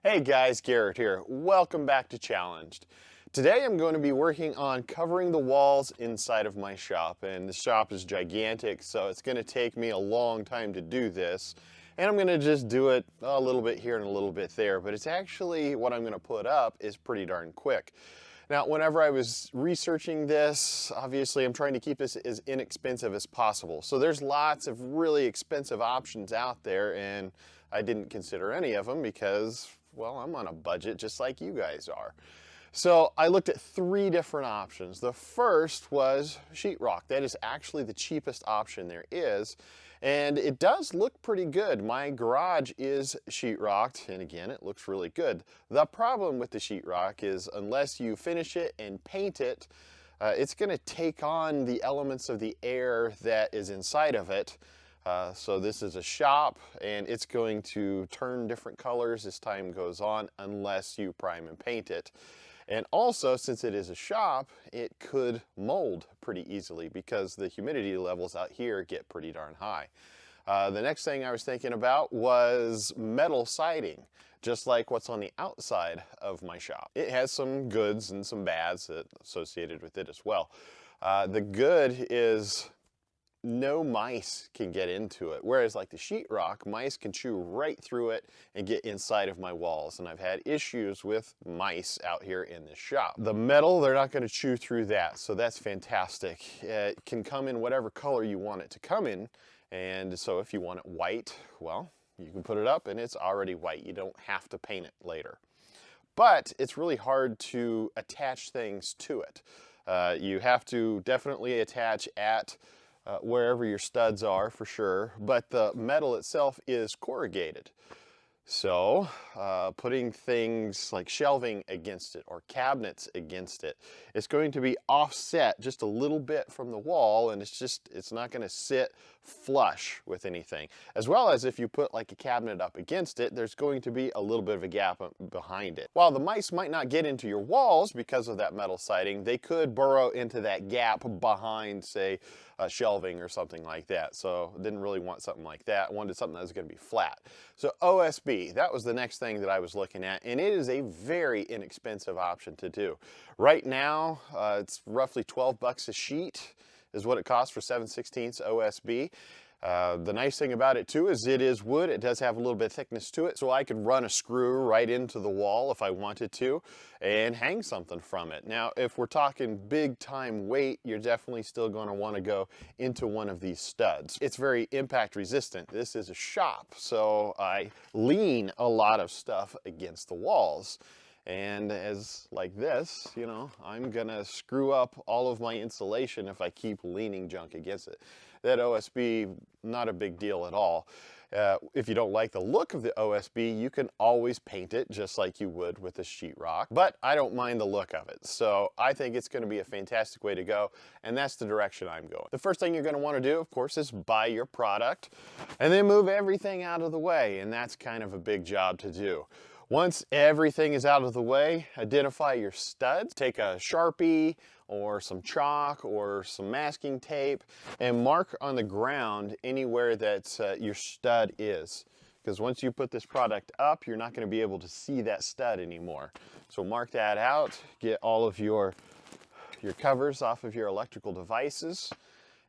Hey guys, Garrett here. Welcome back to Challenged. Today I'm going to be working on covering the walls inside of my shop, and the shop is gigantic, so it's going to take me a long time to do this. And I'm going to just do it a little bit here and a little bit there, but it's actually what I'm going to put up is pretty darn quick. Now, whenever I was researching this, obviously I'm trying to keep this as inexpensive as possible. So there's lots of really expensive options out there, and I didn't consider any of them because, well, I'm on a budget just like you guys are. So I looked at three different options. The first was sheetrock. That is actually the cheapest option there is. And it does look pretty good. My garage is sheetrocked, and again, it looks really good. The problem with the sheetrock is unless you finish it and paint it, it's going to take on the elements of the air that is inside of it. So this is a shop, and it's going to turn different colors as time goes on unless you prime and paint it. And also, since it is a shop, it could mold pretty easily because the humidity levels out here get pretty darn high. The next thing I was thinking about was metal siding, just like what's on the outside of my shop. It has some goods and some bads associated with it as well. The good is no mice can get into it, whereas like the sheetrock, mice can chew right through it and get inside of my walls, and I've had issues with mice out here in this shop. The metal, they're not going to chew through that, so that's fantastic. It can come in whatever color you want it to come in, and so if you want it white, well, you can put it up and it's already white. You don't have to paint it later. But it's really hard to attach things to it. You have to definitely attach at wherever your studs are for sure, but the metal itself is corrugated. So putting things like shelving against it or cabinets against it, it's going to be offset just a little bit from the wall, and it's not going to sit flush with anything. As well as if you put like a cabinet up against it, there's going to be a little bit of a gap behind it. While the mice might not get into your walls because of that metal siding, they could burrow into that gap behind, say, shelving or something like that. So I didn't really want something like that. I wanted something that was going to be flat. So OSB, that was the next thing that I was looking at, and it is a very inexpensive option to do. Right now, it's roughly 12 bucks a sheet is what it costs for 7/16 OSB. The nice thing about it too is it is wood. It does have a little bit of thickness to it, so I could run a screw right into the wall if I wanted to and hang something from it. Now, if we're talking big time weight, you're definitely still going to want to go into one of these studs. It's very impact resistant. This is a shop, so I lean a lot of stuff against the walls. And as like this, you know, I'm gonna screw up all of my insulation if I keep leaning junk against it. That OSB, not a big deal at all. If you don't like the look of the OSB, you can always paint it just like you would with the sheetrock, but I don't mind the look of it. So I think it's gonna be a fantastic way to go, and that's the direction I'm going. The first thing you're gonna wanna do, of course, is buy your product and then move everything out of the way, and that's kind of a big job to do. Once everything is out of the way, identify your studs. Take a Sharpie or some chalk or some masking tape and mark on the ground anywhere that your stud is. Because once you put this product up, you're not going to be able to see that stud anymore. So mark that out, get all of your covers off of your electrical devices,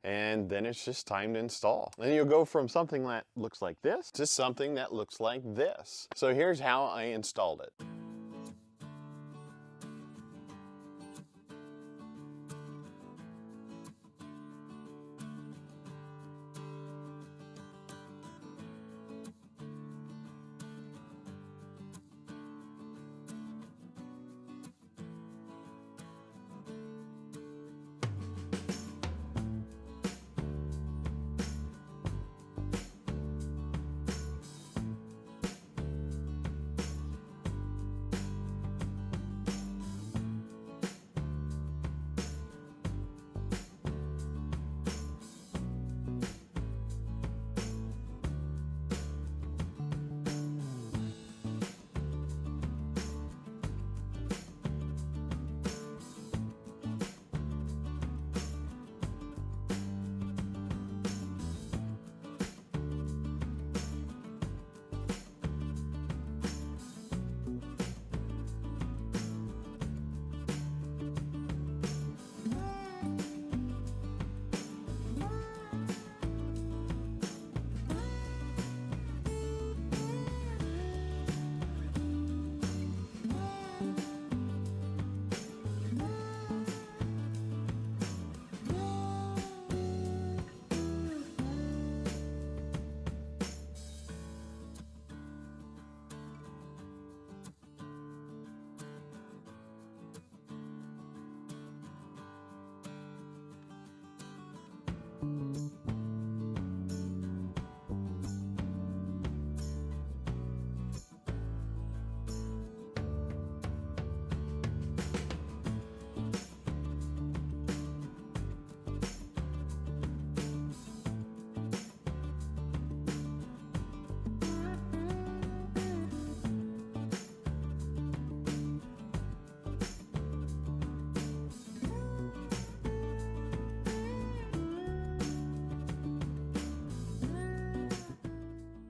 and then it's just time to install. Then you'll go from something that looks like this to something that looks like this. So here's how I installed it.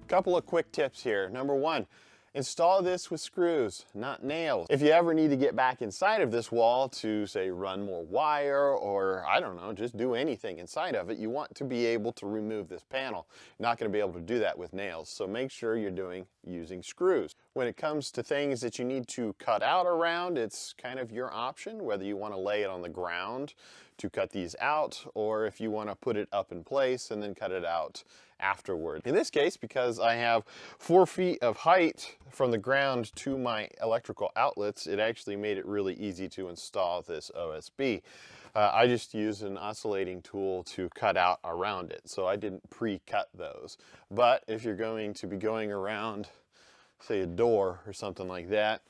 Couple of quick tips here. Number one, install this with screws, not nails. If you ever need to get back inside of this wall to, say, run more wire or, I don't know, just do anything inside of it, you want to be able to remove this panel. You're not going to be able to do that with nails, so make sure you're using screws. When it comes to things that you need to cut out around, it's kind of your option, whether you want to lay it on the ground to cut these out, or if you want to put it up in place and then cut it out afterward. In this case, because I have 4 feet of height from the ground to my electrical outlets, it actually made it really easy to install this OSB. I just used an oscillating tool to cut out around it, so I didn't pre-cut those. But if you're going to be going around, say, a door or something like that,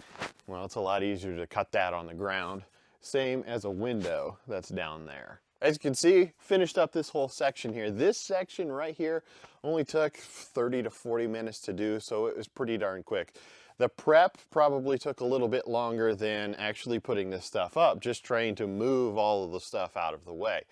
well, it's a lot easier to cut that on the ground. Same as a window that's down there. As you can see, finished up this whole section here. This section right here only took 30 to 40 minutes to do, so it was pretty darn quick. The prep probably took a little bit longer than actually putting this stuff up, just trying to move all of the stuff out of the way.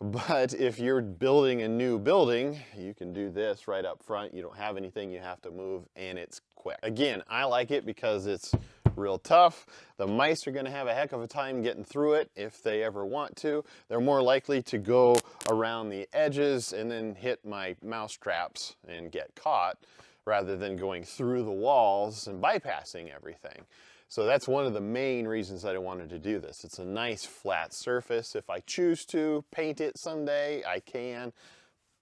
But if you're building a new building, you can do this right up front. You don't have anything you have to move, and it's quick. Again, I like it because it's real tough. The mice are going to have a heck of a time getting through it if they ever want to. They're more likely to go around the edges and then hit my mouse traps and get caught, rather than going through the walls and bypassing everything. So that's one of the main reasons that I wanted to do this. It's a nice flat surface. If I choose to paint it someday, I can.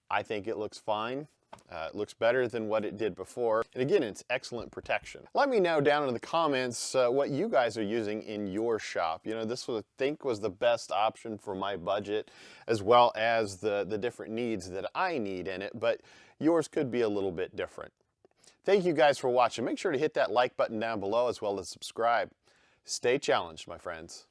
I think it looks fine. It looks better than what it did before. And again, it's excellent protection. Let me know down in the comments what you guys are using in your shop. You know, this I think was the best option for my budget, as well as the different needs that I need in it, but yours could be a little bit different. Thank you guys for watching. Make sure to hit that like button down below, as well as subscribe. Stay challenged, my friends.